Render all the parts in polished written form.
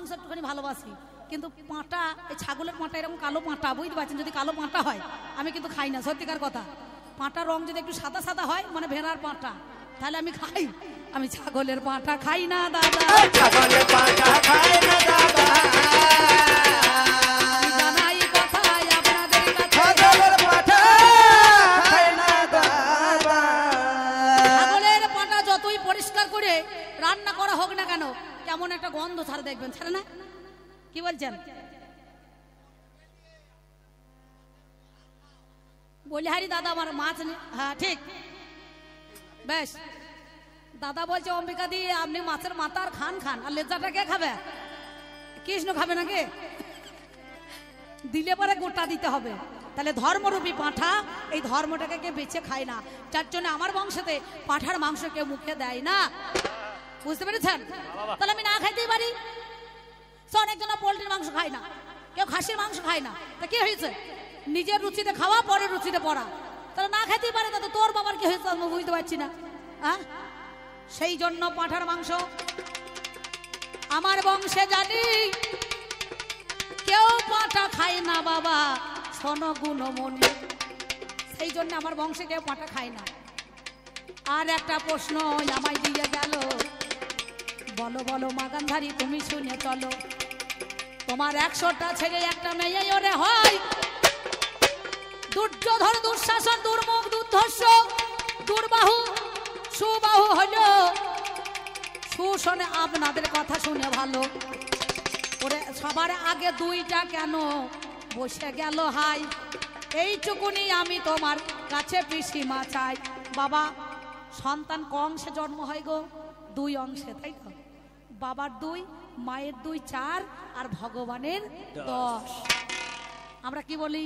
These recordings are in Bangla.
মাংস একটুখানি ভালোবাসি, কিন্তু পাঁটা, এই ছাগলের পাঁটা এরকম কালো পাঁটা, বুঝতে পারছেন, যদি কালো পাঁটা হয় আমি কিন্তু খাই না, সত্যিকার কথা। পাঁটার রং যদি একটু সাদা সাদা হয়, মানে ভেড়ার পাঁটা, তাহলে আমি খাই। আমি ছাগলের পাঁটা খাই না দাদা, ছাগলের পাঁঠা খায় না দাদা। জানাই কথাই আপনাদের কাছে, ছাগলের পাঁঠা খায় না দাদা। ছাগলের পাঁটা যতই পরিষ্কার করে রান্না করা হোক না কেন, কেমন একটা গন্ধ ছাড়ে, দেখবেন, ছাড়ে না? কি বলছেন? বলিহারি দাদা আমার মাছ হ্যাঁ ঠিক বেশ। দাদা বলছে অম্বিকা দি আপনি মাছের মাথা আর খান খান, আর লেজাটা কে খাবে? কৃষ্ণ খাবে নাকি? দিলে পরে গোটা দিতে হবে। তাহলে ধর্মরূপী পাঁঠা, এই ধর্মটাকে কে বেঁচে খায় না, যার জন্য আমার বংশতে পাঁঠার মাংস কেউ মুখে দেয় না, বুঝতে পেরেছেন? তাহলে আমি না খাইতেই পারি। অনেকজন পোল্ট্রির মাংস খায় না, কেউ খাসির মাংস খায় না, তা কি হয়েছে? নিজের রুচিতে খাওয়া, পরের রুচিতে পড়া। তাহলে না খেতেই পারে, তাতে তোর বাবার কি হয়েছে আমি বুঝতে পারছি না। হ্যাঁ, সেই জন্য পাঁঠার মাংস আমার বংশে জানি কেউ পাঁঠা খায় না বাবা, শোনো গুণমণি, সেই জন্য আমার বংশে কেউ পাঁঠা খায় না। আর একটা প্রশ্ন আমায় দিয়ে গেল, বলো বলো মাগানধারী তুমি শুনে চলো, তোমার 100টা ছেলে একটা মেয়ে ওরে হয়, দুর্যোধন দুঃশাসন দুর্মুখ দুর্ধর্ষ দুর্বাহু সুবাহু হলো, সুশোনে আপনাদের কথা শুনে ভালো, ওরে সবার আগে 2টা কেন বসে গেল হাই, এইটুকুনি আমি তোমার কাছে পিসিমা চাই। বাবা, সন্তান ক অংশে জন্ম হয় গো? 2 অংশে, তাই তো? বাবার 2, মায়ের 2, 4, আর ভগবানের 10। আমরা কি বলি?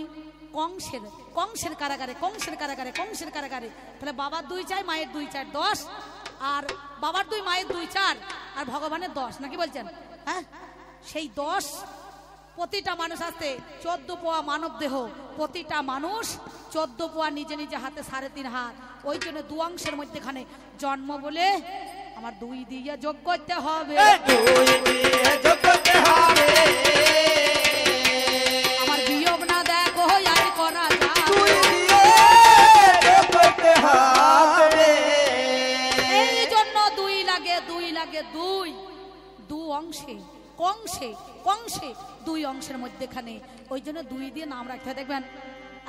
কংসের, কংসের কারাগারে, কংসের কারাগারে, কংসের কারাগারে। তাহলে বাবার 2 চাই, মায়ের 2 4, 10, আর বাবার 2, মায়ের 2 4, আর ভগবানের 10, নাকি বলছেন? হ্যাঁ, সেই 10 প্রতিটা মানুষ আসতে 14 পোয়া মানব দেহ, প্রতিটা মানুষ 14 পোয়া নিজে নিজে হাতে 3.5 হাত, ওই জন্য 2 অংশের মধ্যেখানে জন্ম বলে আমার 2 দিয়ে যোগ করতে হবে, 2 দিয়ে যোগ করতে হবে। আমার বিয়োগ না দেখো আর করা যায়, 2 দিয়ে যোগ করতে হবে। এই জন্য 2 লাগে, 2 লাগে, 2 অংশে, কংসে, কংসে 2 অংশের মধ্যেখানে, ওই জন্য 2 দিয়ে নাম রাখতে হয়। দেখবেন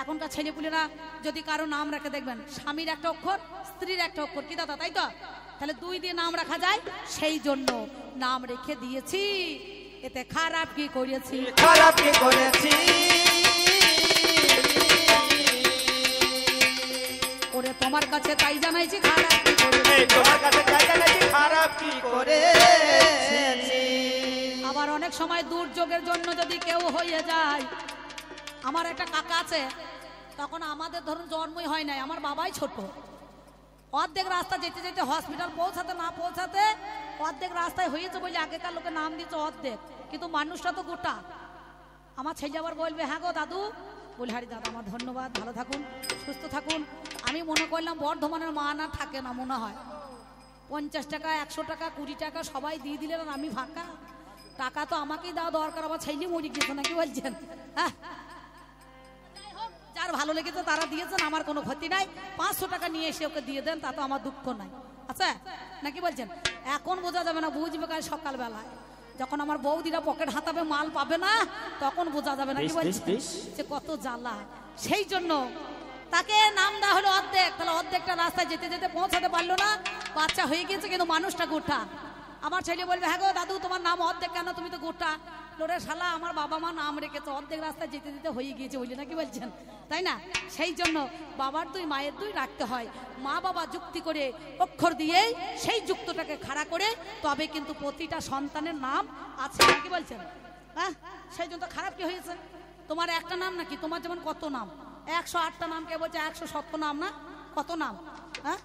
এখনকার ছেলেপুলেরা যদি কারো নাম রাখে, দেখবেন স্বামীর একটা অক্ষর, স্ত্রীর একটা অক্ষর, কি দাদা, তাই তো? তাহলে 2 দিয়ে নাম রাখা যায়, সেই জন্য নাম রেখে দিয়েছি। এতে খারাপ কি করেছি? খারাপ কি করেছি? ওরে তোমার কাছে তাই জানাইছি, খারাপ কি করেছি, তোমার কাছে তাই জানাইছি, খারাপ কি করেছি। আবার অনেক সময় দুর্যোগের জন্য যদি কেউ হয়ে যায়, আমার একটা কাকা আছে, তখন আমাদের ধরুন জন্মই হয় নাই, আমার বাবাই ছোট, অর্ধেক রাস্তা যেতে যেতে হসপিটাল পৌঁছাতে না পৌঁছাতে অর্ধেক রাস্তায় হয়েছে বলে আগেকার লোকে নাম দিচ্ছে অর্ধেক, কিন্তু মানুষটা তো গোটা। আমার ছেলে আবার বলবে, হ্যাঁ গো দাদু, বলি হারি দাদা আমার ধন্যবাদ, ভালো থাকুন, সুস্থ থাকুন। আমি মনে করলাম বর্ধমানের মা না থাকে না, মনে হয় 50 টাকা 100 টাকা 20 টাকা সবাই দিয়ে দিলেন, আমি ফাঁকা। টাকা তো আমাকেই দেওয়া দরকার, আমার ছেলে মরি গেছে, নাকি বলছেন? হ্যাঁ, যার ভালো লেগেছে তারা দিয়েছেন, আমার কোনো ক্ষতি নাই। 500 টাকা নিয়ে এসে ওকে দিয়ে দেন, তা তো আমার দুঃখ নাই, আচ্ছা, নাকি বলছেন? এখন বোঝা যাবে না, বুঝবে কাল সকালবেলায় যখন আমার বৌদিরা পকেট হাতাবে, মাল পাবে না, তখন বোঝা যাবে, নাকি বলছেন, যে কত জ্বালা। সেই জন্য তাকে নাম দেওয়া হলো অর্ধেক, তাহলে অর্ধেকটা রাস্তায় যেতে যেতে পৌঁছাতে পারলো না, বাচ্চা হয়ে গেছে কিন্তু মানুষটা গোটা। আমার ছেলে বলবে, হ্যাঁ গো দাদু তোমার নাম অর্ধেক কেন, তুমি তো গোটা। লোরে শালা, আমার বাবা মা নাম রেখেছে, অর্ধেক রাস্তায় যেতে যেতে হয়ে গিয়েছে, বলি, নাকি বলছেন, তাই না? সেই জন্য বাবার 2 মায়ের 2 রাখতে হয়। মা বাবা যুক্তি করে অক্ষর দিয়ে সেই যুক্তটাকে খাড়া করে তবে কিন্তু প্রতিটা সন্তানের নাম আছে, নাকি বলছেন? হ্যাঁ, সেই জন্য খারাপ কি হয়েছে? তোমার একটা নাম নাকি? তোমার যেমন কত নাম, 108টা নাম, কে বলছে 107 নাম না? কত নাম? হ্যাঁ,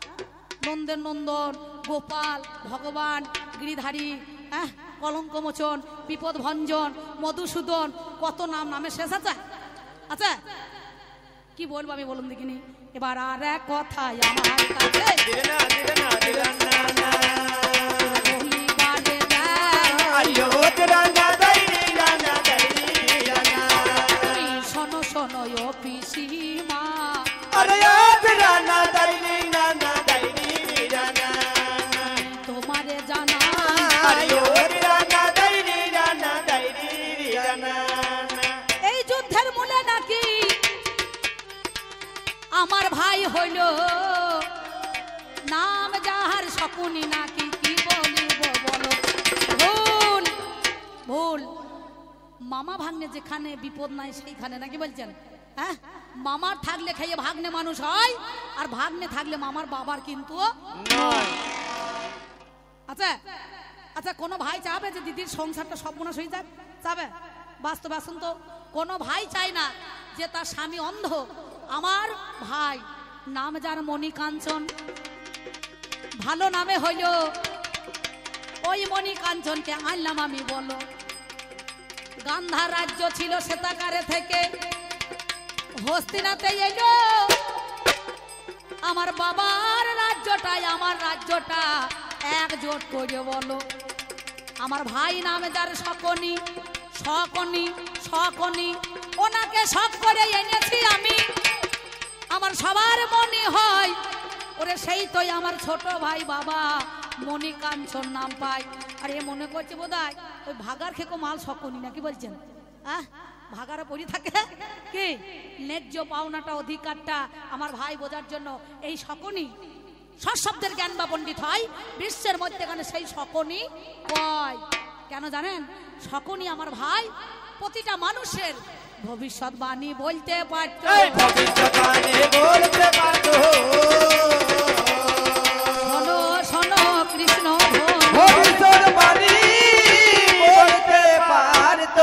নন্দের নন্দন, গোপাল, ভগবান, গিরিধারী, হ্যাঁ, কলঙ্ক মোচন, বিপদ ভঞ্জন, মধুসূদন, কত নাম, নামের শেষ আছে? আচ্ছা, কি বলবো আমি, বলুন দেখিনি। এবার আর এক কথাই আমার কাছে দিবে না, দিবে না, দিবে না, না। বলি বাড়ে দেয়, আইয়ো রানা দাইরি রানা দাইরি রানা শোনো শোনো ও পিসিমা আরে রানা দাইরি রানা দাইরি রানা তোমারে জানা আরে রানা দাইরি রানা দাইরি রানা এই যুদ্ধের মূলে নাকি আমার ভাই হইল নাম যাহার শকুনি নাকি কি বলিব বলো ভুল ভুল মামা ভাগ্নে যেখানে বিপদ নাই সেইখানে নাকি বলছেন হ্যাঁ মামার থাকলে খাইয়ে ভাগ্নে মানুষ হয় আর ভাগ্নে থাকলে মামার বাবার কিন্তু নয় আচ্ছা আচ্ছা কোনো ভাই চাবে যে দিদির সংসারটা সর্বনাশ হয়ে যাক চাবে বাস্তবে আসুন তো কোনো ভাই চায় না যে তার স্বামী অন্ধ আমার ভাই নাম যার মণিকাঞ্চন ভালো নামে হইল ওই মণিকাঞ্চনকে আনলাম আমি বলো গান্ধার রাজ্য ছিল শ্বেতাকারে থেকে হস্তিনাতে এলো আমার বাবার রাজ্যটাই আমার রাজ্যটা একজোট করে বলো আমার ভাই নামে যার শকুনি শকুনি শকুনি ওনাকে শখ করে এনেছি আমি আমার সবার মনে হয় ওরে সেই তো আমার ছোট ভাই বাবা মণিকাঞ্চন নাম পায় আর এ মনে করছে বোধহয় ওই ভাগার খেকো মাল শকুনি নাকি বলছেন ভাগারে পড়ি থাকে কি ন্যায্য পাওনাটা অধিকারটা আমার ভাই বোঝার জন্য এই শকুনি সশব্দের জ্ঞান বা পণ্ডিত হয় বিশ্বের মধ্যেখানে সেই শকুনি কয় কেন জানেন শকুনি আমার ভাই প্রতিটা মানুষের ভবিষ্যৎবাণী বলতে পারত ভবিষ্যৎবাণী বলতে পারত শোনো শোনো কৃষ্ণ ভবিষ্যৎবাণী বলতে পারত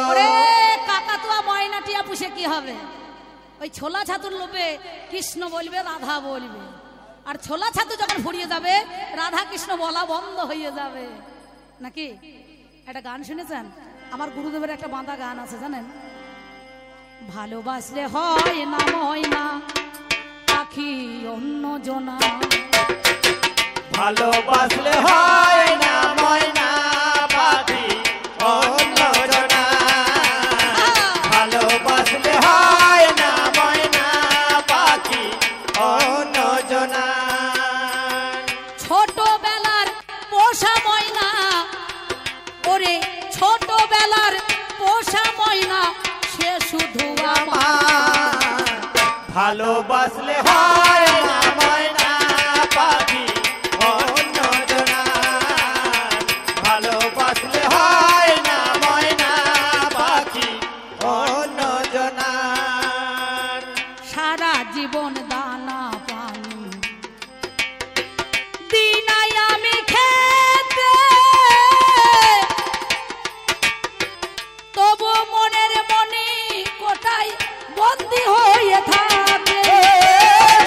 ওরে কাকাতুয়া ময়নাটিয়া পুষে কি হবে ওই ছোলা ছাতুর লোভে কৃষ্ণ বলবে রাধা বলবে আর ছোলা ছাতু যখন ফুরিয়ে যাবে রাধা কৃষ্ণ বলা বন্ধ হয়ে যাবে নাকি একটা গান শুনেছেন আমার গুরুদেবের একটা বাঁধা গান আছে জানেন ভালোবাসলে হয় না ময়না পাখি অন্য জনা ভালোবাসলে হয় না ময়না পাখি অন্য জনা ভালোবাসলে হয় না ময়না পাখি অন্য জনা ছোটবেলার পোষা ময়না ওরে ছোটবেলার পোষা ময়না সে শুধু আমার ভালোবাসলে হয় না ময়না পাখি অন্য জনা ভালোবাসলে হয় না ময়না পাখি অন্য জনা সারা জীবন দানা পানি দিনাই আমি খেতে তবু মনের মনে কোটাই বন্দি হয়ে থাকে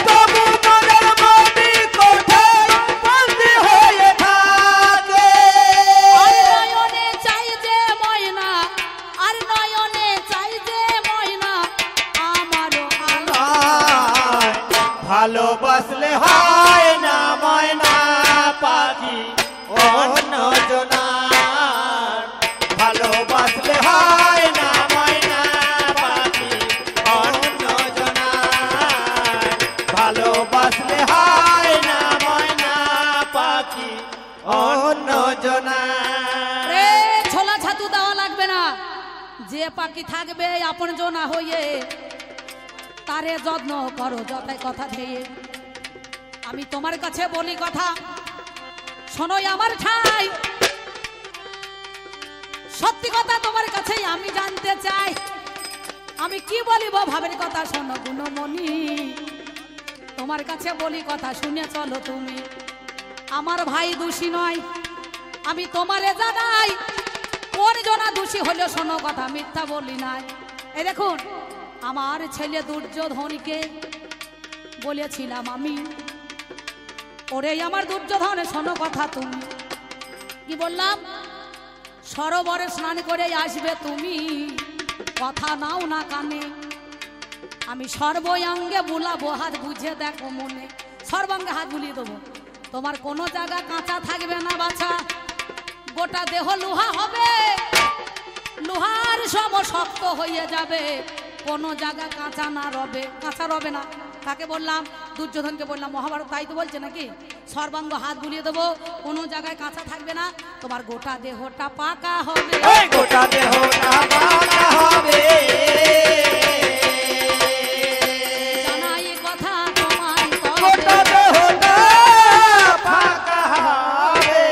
তবু মনের মনে কোথায় বন্দি হয়ে থাকে আর নয়নে চাই যে ময়না আর নয়নে চাই যে ময়না আমারও আলো ভালোবাসলে হয় না ময়না পাখি অন্য জনার ভালোবাসলে হয় না ময়না পাখি অন্য জনার ভালোবাসলে হয় না ময়না পাখি অন্য জনার রে ছোলা ছাতু দেওয়া লাগবে না যে পাখি থাকবে আপন জনা হয়ে তারে যত্ন করো যথায় কথা ধেয়ে আমি তোমার কাছে বলি কথা শোনোই আমার ঠাই সত্যি কথা তোমার কাছে আমি জানতে চাই আমি কি বলিব ভাবের কথা শোনো গুণমণি তোমার কাছে বলি কথা শুনে চলো তুমি আমার ভাই দোষী নয় আমি তোমারে জানাই কোন জনা দোষী হলো শোনো কথা মিথ্যা বলি নাই এই দেখুন আমার ছেলে দুর্যোধনকে বলেছিলাম আমি ওরে আমার দুর্যোধন শোনো কথা তুমি কি বললাম সরোবরে স্নান করে আসবে তুমি কথা নাও না কানে আমি সর্বাঙ্গে বুলাবো হাত বুঝে দেখো মনে সর্বাঙ্গে হাত বুলিয়ে দেবো তোমার কোনো জায়গা কাঁচা থাকবে না বাছা গোটা দেহ লোহা হবে, লোহার সম শক্ত হয়ে যাবে, কোনো জায়গা কাঁচা না রবে, কাঁচা রবে না। তাকে বললাম, দুর্যোধনকে বললাম, মহাভারত তাই তো বলছে নাকি, সর্বাঙ্গ হাত বুলিয়ে দেবো, কোনো জায়গায় কাঁচা থাকবে না, তোমার গোটা দেহটা পাকা হবে, গোটা দেহটা পাকা হবে। জানাই কথা তোমায় গোটা তবে, দেহটা পাকা হবে।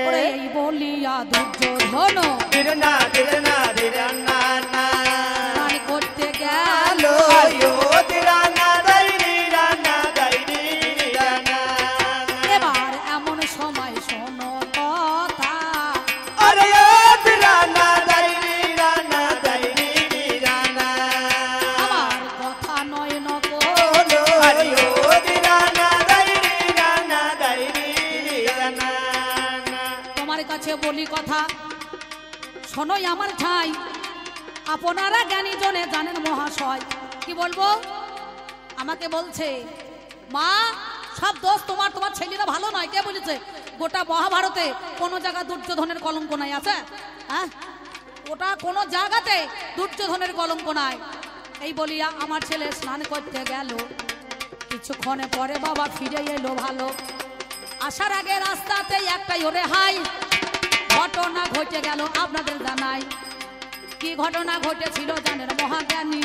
ওরে এই বলিয়া দুর্যোধন দিরনা দিরনা দিরনা না স্নান করতে গেল, আয়ো দিরনা দাইরি রানা দাইরি রানা। এবার এমন সময় শোনো কথা, আরে ও দিরনা দাইরি রানা দাইরি রানা। আমার কথা নয় নগো, আরে ও দিরনা দাইরি রানা দাইরি রানা। তোমার কাছে বলি কথা শোনোই আমার ঠাই, আপনারা জ্ঞানী জনে জানেন মহাশয়। কি বলবো, আমাকে বলছে মা সব দোষ তোমার, তোমার ছেলেরা ভালো নয়। কে বলেছে? গোটা মহাভারতে কোনো জায়গা দুর্যোধনের কলঙ্ক নাই আছে? হ্যাঁ, ওটা কোনো জায়গাতে দুর্যোধনের কলঙ্ক নাই। এই বলিয়া আমার ছেলে স্নান করতে গেল, কিছুক্ষণে পরে বাবা ফিরে এলো ভালো। আসার আগে রাস্তাতে একটাই ওরে হাই ঘটনা ঘটে গেল, আপনাদের জানাই। কি ঘটনা ঘটেছিল জানেন মহাজ্ঞানী,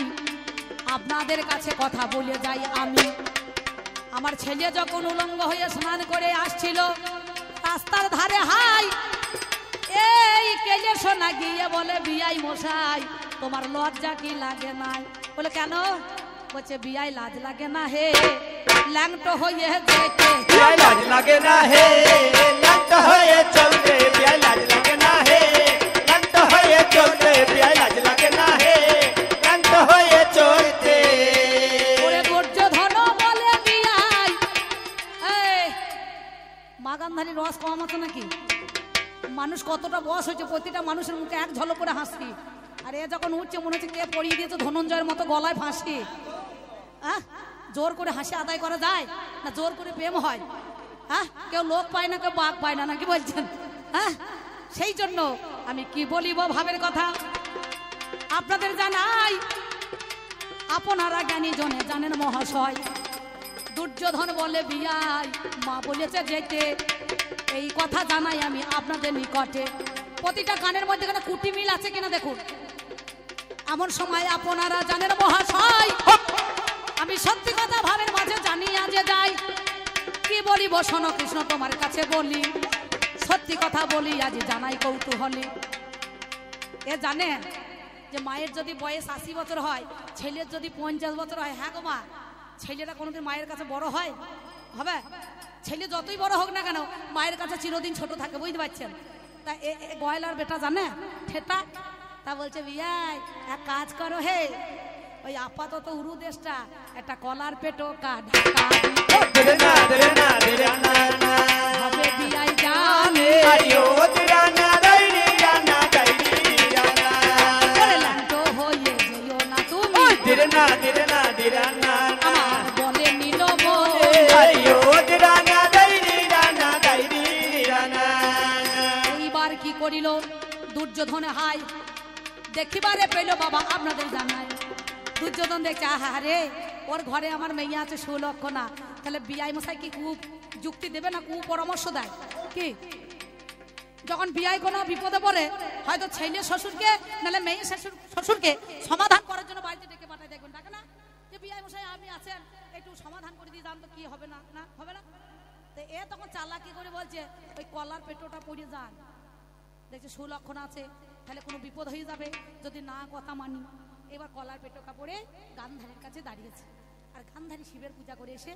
আপনাদের কাছে কথা বলে যাই আমি। আমার ছেলে যখন উলঙ্গ হয়ে স্নান করে আসছিল, রাস্তার ধারে হাই এই কেলে শোনা গিয়ে বলে, বিয়াই মশাই তোমার লজ্জা কি লাগে নাই? বলে কেন? বলছে বিয়াই লাজ লাগে না হে, ল্যাংটো হয়ে যেতে বিয়াই লাজ লাগে না হে, ল্যাংটো হয়ে চলতে বিয়াই লাজ লাগে না হে, ল্যাংটো হয়ে চলতে বিয়াই লাজ লাগে না হে, ল্যাংটো হয়ে চলতে। ওরে দুর্যোধন বলে বিয়াই, এই মাগানধারী রস কম আছে নাকি? মানুষ কতটা বয়স হয়েছে, প্রতিটা মানুষের মুখে এক ঝলক করে হাসি, আর এ যখন উঠছে মনে হচ্ছে কে পড়িয়ে দিয়েছে ধনঞ্জয়ের মতো গলায় ফাঁসি। জোর করে হাসি আদায় করা যায় না? জোর করে প্রেম হয়? হ্যাঁ, কেউ লোক পায় না, কেউ বাঘ পায় না, নাকি বলছেন? হ্যাঁ, সেই জন্য আমি কি বলিব ভাবের কথা আপনাদের জানাই, আপনারা জ্ঞানী জনে জানেন মহাশয়। দুর্যোধন বলে বিয়াই, মা বলেছে যেতে, এই কথা জানাই আমি আপনাদের নিকটে। প্রতিটা গানের মধ্যে কোনো কুটি মিল আছে কিনা দেখুন। এমন সময় আপনারা জানেন মহাশয়, আমি সত্যি কথা ভাবের মাঝে জানিয়া যে যাই। কি বলিব শোনো কৃষ্ণ তোমার কাছে বলি, সত্যি কথা বলি আজ জানাই কৌতূহলী। এ জানে যে মায়ের যদি বয়স 80 বছর হয়, ছেলের যদি 50 বছর হয়, হ্যাঁ গো মা, ছেলেরা কোনোদিন মায়ের কাছে বড় হয়? হবে? ছেলে যতই বড় হোক না কেন মায়ের কাছে চিরদিন ছোট থাকে, বুঝতে পারছেন? তা গয়লার বেটা জানে ঠেটা, তা বলছে বিয়াই এক কাজ করো হে, ওই আপাতত উরু দেশটা একটা কলার পেটো ঢাকা হবে বিয়াই জানে, ল্যাংটো হয়ে যেও না তুমি, আমার বলে নিল এইবার কি করিল দুর্যোধনে হাই দেখিবারে পেল বাবা আপনাদের জানাই। দুর্যোধন দেখছে আহা রে, ওর ঘরে আমার মেয়ে আছে সুলক্ষণা, তাহলে বিয়াই মশাই কি খুব যুক্তি দেবে না, খুব পরামর্শ দেয়? কি যখন বিয়াই কোনো বিপদে পড়ে, হয়তো ছেলে শ্বশুরকে নাহলে মেয়ে শ্বশুরকে সমাধান করার জন্য বাড়িতে ডেকে পাঠায়, দেখবেন ডাকে না যে বিয়াই মশাই আপনি আছেন, একটু সমাধান করে দিয়ে যান তো, কি হবে না? না হবে না? তো এ তখন চালাকি করে বলছে ওই কলার পেটোটা পড়ে যান, দেখছে সুলক্ষণ আছে, তাহলে কোনো বিপদ হয়ে যাবে যদি না কথা মানি। এবার কলার পেটো কাপড়ে গান্ধারীর কাছে দাঁড়িয়েছে, আর গান্ধারী শিবের পূজা করে এসে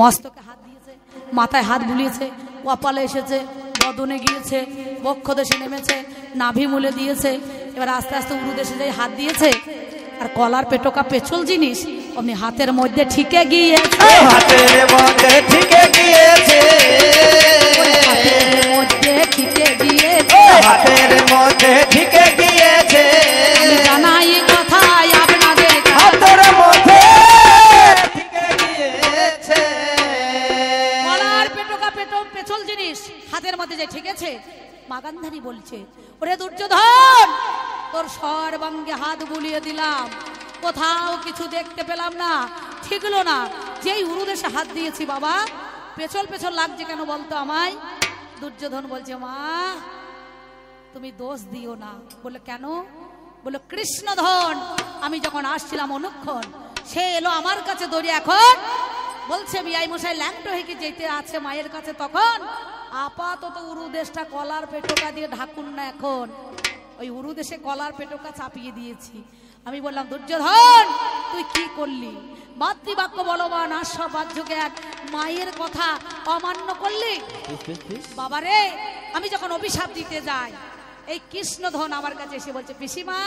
মস্তকে হাত দিয়েছে, মাথায় হাত বুলিয়েছে, কপালে এসেছে, বদনে গিয়েছে, বক্ষ দেশে নেমেছে, নাভি মূলে দিয়েছে, এবার আস্তে আস্তে উরু দেশে যাই হাত দিয়েছে, আর কলার পেটোকা পেছল জিনিস অমনি হাতের মধ্যে ঠিকে গিয়েছে, হাতের মধ্যে ঠিকে গিয়েছে, হাতের মধ্যে ঠিকে গিয়েছে, হাতের মধ্যে ঠিকে গিয়েছে। আমি জানাই কথাই আপনাদের, হাতের মধ্যে ঠিকে গিয়েছে, কলার পেটোকা পেছল জিনিস হাতের মধ্যে যে ঠিকেছে, ওর সর্বাঙ্গে হাত বুলিয়ে দিলাম, কোথাও কিছু দেখতে পেলাম না, ঠিকলো না। যেই উরুদেশে হাত দিয়েছি বাবা, পেছল পেছল লাগছে কেন বলতো আমায়? দুর্যোধন বলছে, মা তুমি দোষ দিও না। বলে কেন? বলে কৃষ্ণধন আমি যখন আসছিলাম অনুক্ষণ, সে এলো আমার কাছে দৌড়ে, এখন বলছে বিয়াই মশাই ল্যাংটো হয়ে যেতে আছে মায়ের কাছে, তখন আপাতত উরুদেশটা কলার পেটোকা দিয়ে ঢাকুন না, এখন ওই উরুদেশে কলার পেটোকা চাপিয়ে দিয়েছি। আমি বললাম, দুর্যোধন তুই কি করলি? মাতৃবাক্য বলবান আশ্বাবাহ্য জ্ঞান, মায়ের কথা অমান্য করলি। বাবারে, আমি যখন অভিশাপ দিতে যাই, এই কৃষ্ণধন আমার কাছে এসে বলছে, পিসিমা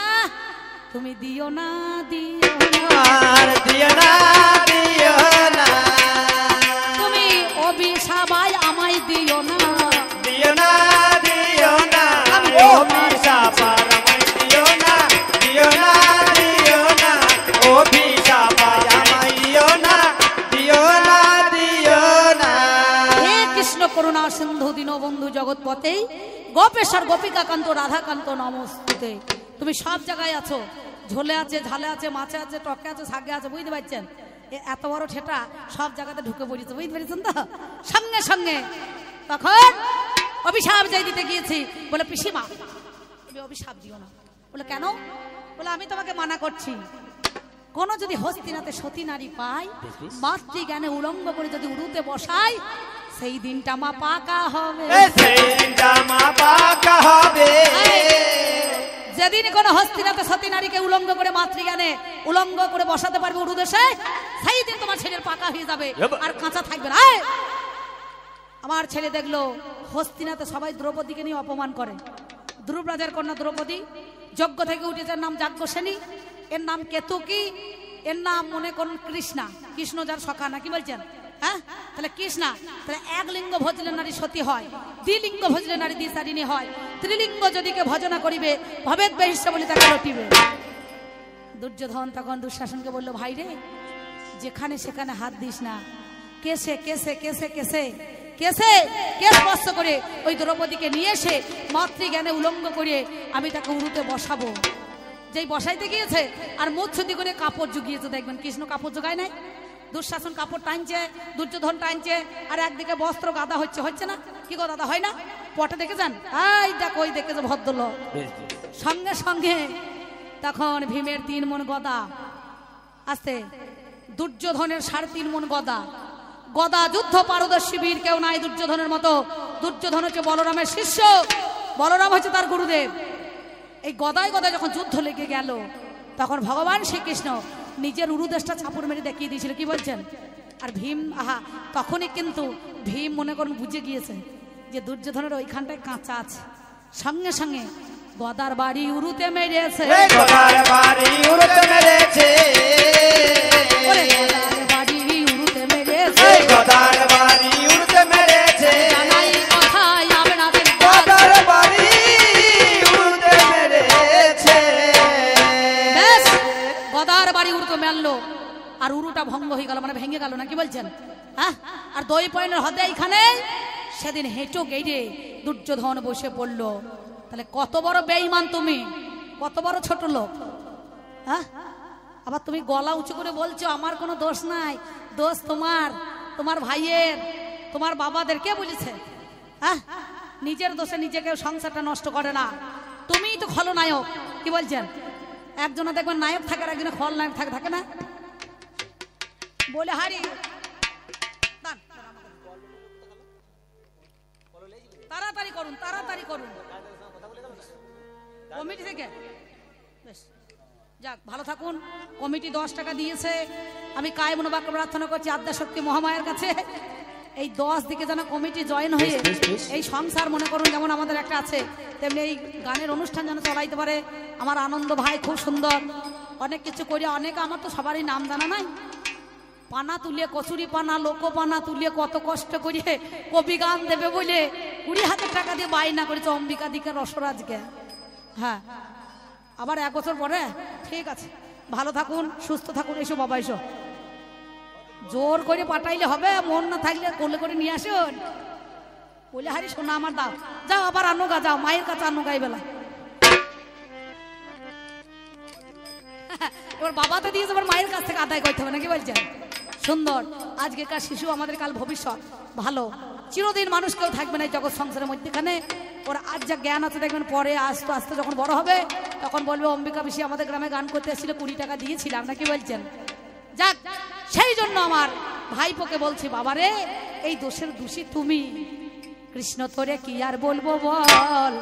তুমি দিও না, দিও না, দিও না, দিও না, তুমি অভিশাপ আমায় দিও না, দিও না, দিও না, অভিশাপ আমায় দিও না, দিও না, দিও না, অভিশাপ আমায় দিও না, দিও না, দিও না। হে কৃষ্ণ করুণা সিন্ধু দীনবন্ধু জগৎপতেই গোপেশ্বর গোপিকাকান্ত রাধাকান্ত নমস্তুতে। তুমি সব জায়গায় আছো, ঝোলে আছে, ঝালে আছে, মাছে আছে, টকে আছে, শাকে আছে, বুঝতে পারছেন? এত বড় ঠেটা সব জায়গাতে ঢুকে পড়েছে, বুঝতে পেরেছেন তো? সঙ্গে সঙ্গে তখন অভিশাপ যাই দিতে গিয়েছি, বলে পিসিমা তুমি অভিশাপ দিও না। বলে কেন? বলে আমি তোমাকে মানা করছি, কোন যদি হস্তিনাতে সতী নারী পাই, মাতৃ জ্ঞানে উলঙ্গ করে যদি উড়ুতে বসাই, সেই দিনটা মা পাকা হবে, সেই দিনটা মা পাকা হবে। যেদিন কোন হস্তিনাতে সতী নারীকে উলঙ্গ করে মাতৃজ্ঞানে উলঙ্গ করে বসাতে পারবে উরুদেশে, সেই দিন তোমার ছেলের পাকা হয়ে যাবে, আর কাঁচা থাকবে না। আমার ছেলে দেখলো হস্তিনাতে সবাই দ্রৌপদীকে নিয়ে অপমান করে। ধ্রুব রাজার কন্যা দ্রৌপদী, যজ্ঞ থেকে উঠেছে, নাম যাজ্ঞসেনী, এর নাম কেতুকী, এর নাম মনে করুন কৃষ্ণা, কৃষ্ণ যার সখা, না কি বলছেন? হ্যাঁ, তাহলে কৃষ্ণা, তাহলে এক লিঙ্গ ভজলে নারী সতী হয়, দ্বিলিঙ্গ ভজলে নারী দ্বিচারিণী হয়, ত্রিলিঙ্গ যদিকে ভজনা করিবে ভবেদ বেহিষ্য বলে তাকে রটিবে। দুর্যোধন তখন দুঃশাসনকে বলল, ভাই রে, যেখানে সেখানে হাত দিস না, কেসে কেসে কেসে কেসে কেসে কে স্পর্শ করে ওই দ্রৌপদীকে নিয়ে এসে মাতৃজ্ঞানে উলঙ্গ করে আমি তাকে উরুতে বসাবো। যেই বসাইতে গিয়েছে আর মুচ্ছুতি করে কাপড় জুগিয়েছে, দেখবেন কৃষ্ণ কাপড় জোগায় নাই, দুঃশাসন কাপড় টানছে, দুর্যোধন টানছে, আর একদিকে বস্ত্র গাদা হচ্ছে, হচ্ছে না? কি গো দাদা, হয় না? পটে দেখে যান, এই দেখো, ওই দেখে যে ভদ্রলোক, সঙ্গে সঙ্গে তখন ভীমের 3 মণ গদা, আসতে দুর্যোধনের 3.5 মণ গদা, গদা যুদ্ধ পারদর্শী বীর কেউ নাই দুর্যোধনের মতো। দুর্যোধন হচ্ছে বলরামের শিষ্য, বলরাম হচ্ছে তার গুরুদেব। এই গদায় গদায় যখন যুদ্ধ লেগে গেল, তখন ভগবান শ্রীকৃষ্ণ নিজের উরুদেশটা চাপড় মেরে দেখিয়ে দিয়েছিল, কি বলছেন? আর ভীম, আহা, তখনই কিন্তু ভীম মনে করুন বুঝে গিয়েছে যে দুর্যোধনের ওইখানটায় কাঁচা আছে, সঙ্গে সঙ্গে গদার বাড়ি উরুতে মেরেছে, গদার বাড়ি উরুতে মেরেছে, গদার বাড়ি উরুতে মেরেছে, গদার বাড়ি উরুতে মেরেছে, জানাই কথাই আপনাদের, গদার বাড়ি উরুতে মেরেছে। বেশ, গদার বাড়ি উরুতে মেরলো, আর উরুটা ভঙ্গ হয়ে গেল, মানে ভেঙে গেল, না কি বলছেন? হ্যাঁ, আর দই পয়েন্টের হদে এইখানে সেদিন হেঁটো গেড়ে দুর্যোধন বসে পড়লো। তাহলে কত বড় বেঈমান তুমি, কত বড় ছোট লোক। হ্যাঁ, আবার তুমি গলা উঁচু করে বলছো আমার কোনো দোষ নাই, দোষ তোমার, তোমার ভাইয়ের, তোমার বাবাদের। কে বলেছে? হ্যাঁ, নিজের দোষে নিজেকে সংসারটা নষ্ট করে না, তুমিই তো খলনায়ক। কি বলছেন? একজনে দেখবেন নায়ক থাকে, আর একজনে খলনায়ক থাকে, থাকে না? বলে হারি তাড়াতাড়ি করুন, তাড়াতাড়ি করুন, কমিটি থেকে। বেশ, যাক, ভালো থাকুন। কমিটি 10 টাকা দিয়েছে, আমি কায় মনোবাক্য প্রার্থনা করছি আদ্যাশক্তি মহামায়ের কাছে, এই 10 দিকে যেন কমিটি জয়েন হয়ে এই সংসার মনে করুন যেমন আমাদের একটা আছে, তেমনি এই গানের অনুষ্ঠান যেন চলাইতে পারে। আমার আনন্দ ভাই খুব সুন্দর অনেক কিছু করি, অনেকে, আমার তো সবারই নাম জানা নাই, পানা তুলিয়ে, কচুরি পানা, লোকো পানা তুলিয়ে কত কষ্ট করিয়ে কবি গান দেবে বলে 20,000 টাকা দিয়ে বায়না করেছে অম্বিকা দিকে রসরাজকে। হ্যাঁ, আবার 1 বছর পরে। ঠিক আছে, ভালো থাকুন, সুস্থ থাকুন। এসো বাবা, এসো, জোর করে পাঠাইলে হবে, মন না থাকলে কোলে করে নিয়ে আসুন। বলে হারি সোনা আমার দাও, যাও আবার আনো গা, যাও মায়ের কাছে আনো গাই বেলা। এবার বাবা তো দিয়েছে, এবার মায়ের কাছ থেকে আদায় করতে হবে নাকি বলছেন? সুন্দর। আজকেকার শিশু আমাদের কাল ভবিষ্যৎ। ভালো চিরদিন মানুষ কেউ থাকবে না এই জগৎ সংসারের মধ্যেখানে। ওর আজ যা জ্ঞান আছে দেখবেন, পরে আস্তে আস্তে যখন বড় হবে তখন বলবে অম্বিকা পিসি আমাদের গ্রামে গান করতে এসেছিল, 20 টাকা দিয়েছিলাম নাকি বলছেন? যাক, সেই জন্য আমার ভাইপোকে বলছি, বাবারে এই দোষের দোষী তুমি। কৃষ্ণ তোরে কি আর বলবো বল,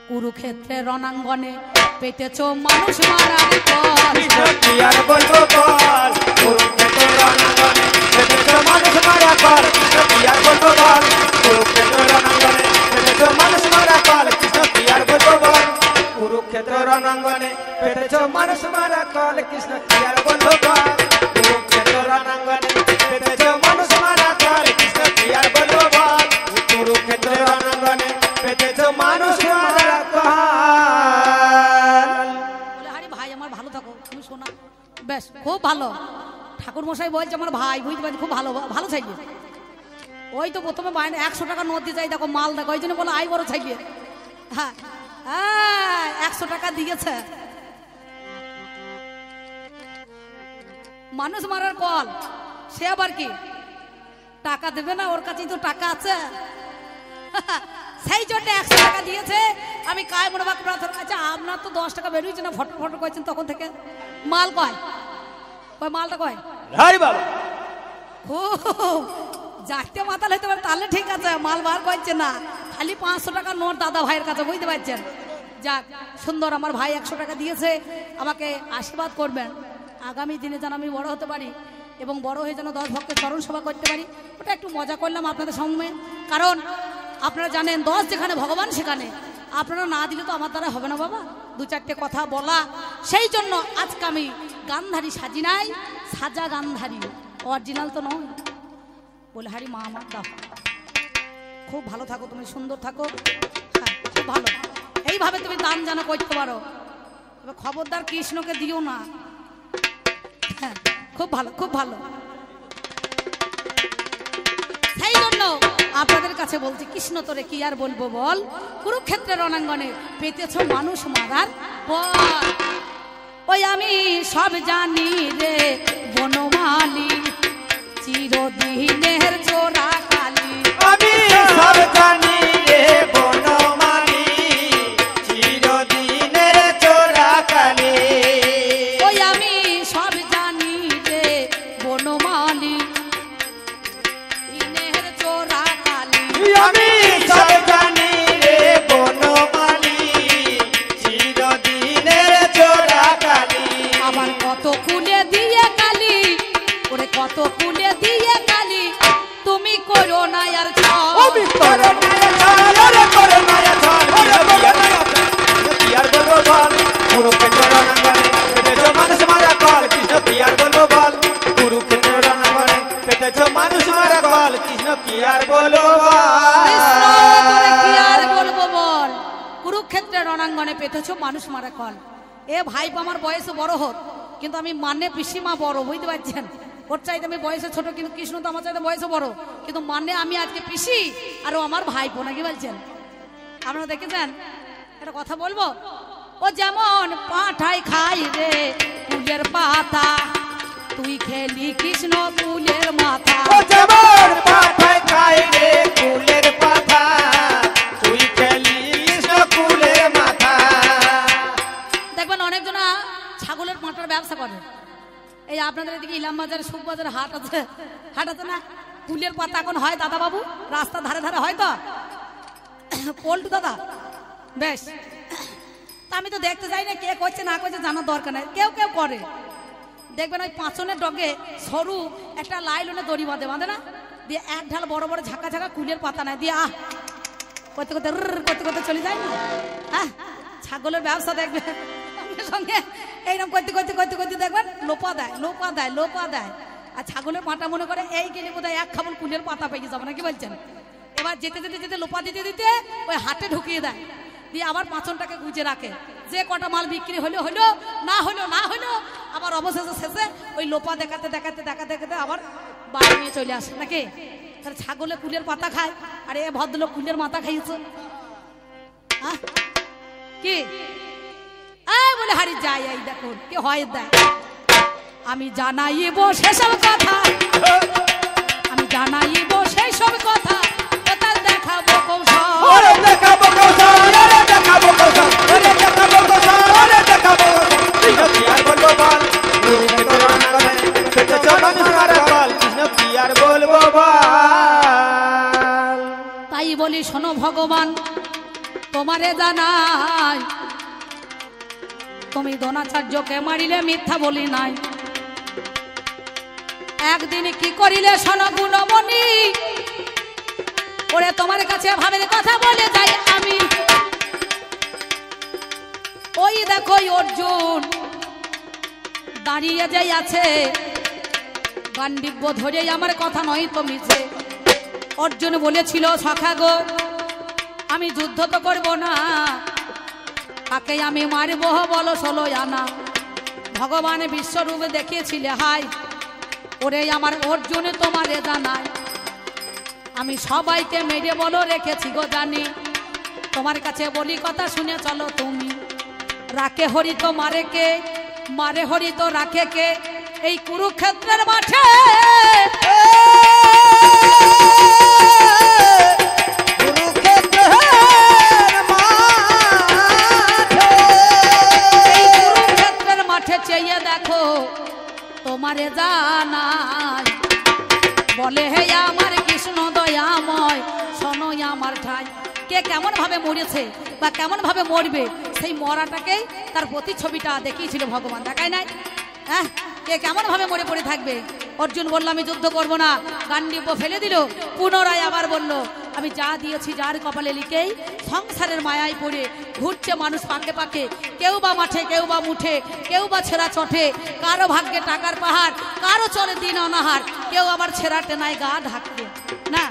কুরুক্ষেত্রে রণাঙ্গনে পেতেছ মানুষ মারার পর। কৃষ্ণ কি আর বলবো বল, কুরুক্ষেত্র রণাঙ্গনে পেতেছ মানুষ মারা কর। কৃষ্ণ কি আর বলবো বল, কুরুক্ষেত্র রণাঙ্গনে পেতেছ মানুষ মারা কর। কৃষ্ণ কি আর বলবো বল, কুরুক্ষেত্র রণাঙ্গনে পেতেছ মানুষ মারা কর। কৃষ্ণ কি আর বলবো বল, কুরুক্ষেত্র রণাঙ্গনে পেতেছ মানুষ মারা কর। কৃষ্ণ কি আর বলবো বল, কুরুক্ষেত্র রণাঙ্গনে পেতেছ মানুষ মারা কর। বলে আরে ভাই আমার ভালো থাকো, তুমি শোনা বেশ খুব ভালো। ঠাকুর মশাই বলছে আমার ভাই, বুঝতে পারছি খুব ভালো ভালো চাইবে। ওই তো প্রথমে বাইরে 100 টাকা নোট দিয়ে যাই, দেখো মাল দেখো, ওই জন্য বলো আই বড় চাইবে। হ্যাঁ হ্যাঁ 100 টাকা দিয়েছে। মানুষ মারার কল, সে আবার কি টাকা দেবে না? ওর কাছেই তো টাকা আছে। সেই জন্য 100 টাকা দিয়েছে। আমি কায় মনোভাব প্রার্থনা। আচ্ছা আপনার তো 10 টাকা বেরোইছে না, ফটো ফটো করছেন তখন থেকে। মাল কয় কয় মালটা কয়? হরি বাবা যাতে মাতাল হইতে পারে তাহলে ঠিক আছে, মাল বার করছে না, খালি 500 টাকা নোট দাদা ভাইয়ের কাছে, বুঝতে পারছেন? যাক সুন্দর, আমার ভাই 100 টাকা দিয়েছে, আমাকে আশীর্বাদ করবেন আগামী দিনে যেন আমি বড় হতে পারি এবং বড় হয়ে যেন 10 ভক্তের চরণ সেবা করতে পারি। ওটা একটু মজা করলাম আপনাদের সামনে, কারণ আপনারা জানেন 10 যেখানে ভগবান সেখানে। আপনারা না দিলে তো আমার দ্বারা হবে না বাবা, 2-4টে কথা বলা। সেই জন্য আজকে আমি গান্ধারী সাজি নাই, সাজা গান্ধারী, অরিজিনাল তো নয়। বলে হারি মা আমার দাও, খুব ভালো থাকো তুমি, সুন্দর থাকো, হ্যাঁ খুব ভালো, এইভাবে তুমি দান যেন করতে পারো। তবে খবরদার কৃষ্ণকে দিও না। হ্যাঁ খুব ভালো খুব ভালো। সেই জন্য আপনাদের কাছে বলছি, কৃষ্ণ তোরে কি আর বলবো বল, কুরুক্ষেত্রের রণাঙ্গনে পেতেছ মানুষ মারার পর। ওই আমি সব জানি রে বনমালী, চিরদিনের চোরা কালী। আমি সব জানি রে বনমালী, চিরদিনের চোরা কালী। ওই আমি সব জানি রে বনমালী, দিনের চোরা কালী। আমি সব জানি রে বনমালী, চিরদিনের চোরা কালী। আবার কত খুলে দিয়ে কালী, ওরে কত খুলে দিয়ে কালী, তুমি করো না আর আমি করো না ছাড়, ওরে করো না ছাড়, ওরে কি আর বলবো বল, কুরুক্ষেত্র রণাঙ্গনে পেতেছ মানুষ মারা কর। কৃষ্ণ কি আর বলবো বল, কুরুক্ষেত্র রণাঙ্গনে পেতেছ মানুষ মারা কর। কৃষ্ণ কি আর বলবো কি আর বলবো বল, কুরুক্ষেত্রের রণাঙ্গনে পেতেছ মানুষ মারা কল। এ ভাইপ আমার বয়সে বড় হোক, কিন্তু আমি মানে পিসিমা বড়, বুঝতে পারছেন? ওর চাইতে আমি বয়সে ছোট, কিন্তু কৃষ্ণ তো আমার চাইতে বয়সে বড়, কিন্তু মানে আমি আজকে পিসি আর ও আমার ভাইপো, নাকি বলছেন? আপনারা দেখেছেন? একটা কথা বলবো, ও যেমন পাঠাই খাই রে ফুলের পাতা, তুই খেলি কৃষ্ণ ফুলের মাথা। ও যেমন পাঠাই খাই রে ফুলের পাতা, তুই খেলি কৃষ্ণ ফুলের মাথা। দেখবেন অনেকজনা ছাগলের পাঁটার ব্যবসা করে। এই আপনাদের এদিকে ইলাম বাজারে, সুখ বাজারে হাট আছে, হাট আছে না? ফুলের পাতা এখন হয় দাদা বাবু, রাস্তা ধারে ধারে হয় তো পল্টু দাদা, বেশ। তা আমি তো দেখতে যাই না, কে করছে না করছে জানার দরকার নাই, কেউ কেউ করে। দেখবেন ওই পাঁচনের ডগে সরু একটা লাইলনে দড়ি বাঁধে, বাঁধে না, দিয়ে এক ঢাল বড় বড় ঝাঁকা ঝাঁকা কুলের পাতা নেয়, দিয়ে করতে করতে করতে করতে চলে যায় না। হ্যাঁ ছাগলের ব্যবসা দেখবে সঙ্গে সঙ্গে এইরকম করতে করতে করতে করতে দেখবেন লোপা দেয় লোপা দেয় লোপা দেয়। আর ছাগলের পাটা মনে করে এই গেলে বোধহয় এক খাবল কুলের পাতা পেয়ে যাবে, নাকি বলছেন? এবার যেতে যেতে যেতে লোপা দিতে দিতে ওই হাটে ঢুকিয়ে দেয়, দিয়ে আবার পাঁচনটাকে গুজে রাখে, যে কটা মাল বিক্রি হলো হলো, না হলো না হলো, আবার অবশেষে শেষে ওই লোপা দেখাতে দেখাতে দেখাতে দেখাতে আবার বাড়ি নিয়ে চলে আসে, নাকি? তাহলে ছাগলে কুলের পাতা খায়, আর এ ভদ্রলোক কুলের মাথা খাইয়েছে। কি বলে হারি যায় এই দেখো কি হয় দেখ আমি জানাইব সেসব কথা আমি জানাইব সেই সব কথা তার দেখাবো কৌশল ওরে দেখাবো কৌশল ওরে দেখাবো কৌশল ওরে দেখাবো কৌশল ওরে দেখাবো কৃষ্ণ কি আর বলবো বল রূপে তোর নামে সেটা চরণ হারা বল কৃষ্ণ কি আর বলবো বল তাই বলি শোনো ভগবান তোমারে জানাই তুমি দ্রোণাচার্যকে মারিলে মিথ্যা বলি নাই একদিন কি করিলে শোনো গুণমণি ওরে তোমার কাছে ভাবের কথা বলে যাই আমি ওই দেখো অর্জুন দাঁড়িয়ে যাই আছে গান্ডিব্য ধরে আমার কথা নয় তো মিছে অর্জুন বলেছিল সখা গো আমি যুদ্ধ তো করব না কাকে আমি মারবো বলো 16 আনা ভগবান বিশ্বরূপে দেখিয়েছিলে হাই ওরে আমার অর্জুনে তোমারে জানাই আমি সবাইকে মেরে বলো রেখেছি গো জানি তোমার কাছে বলি কথা শুনে চলো তুমি রাখে হরি তো মারে কে মারে হরি তো রাখে কে এই কুরুক্ষেত্রের মাঠে কুরুক্ষেত্রের মাঠে চেয়ে দেখো তোমারে জানাই বলে হে আমার কৃষ্ণ দয়াময় শোনো আমার ঠাই কে কেমন ভাবে মরেছে বা কেমন ভাবে মরবে সেই মরাটাকেই তার প্রতিছবিটা দেখিয়েছিল ভগবান দেখায় নাই হ্যাঁ কে কেমন ভাবে মরে পড়ে থাকবে অর্জুন বলল আমি যুদ্ধ করব না গান্ডিব্য ফেলে দিল পুনরায় আবার বলল আমি যা দিয়েছি যার কপালে লিখেই সংসারের মায়ায় পড়ে ঘুরছে মানুষ পাকে পাকে কেউ বা মাঠে কেউ বা মুঠে কেউ বা ছেঁড়া চটে কারো ভাগ্যে টাকার পাহাড় কারো চলে দিন অনাহার কেউ আবার ছেঁড়া টেনায় গা ঢাকবে না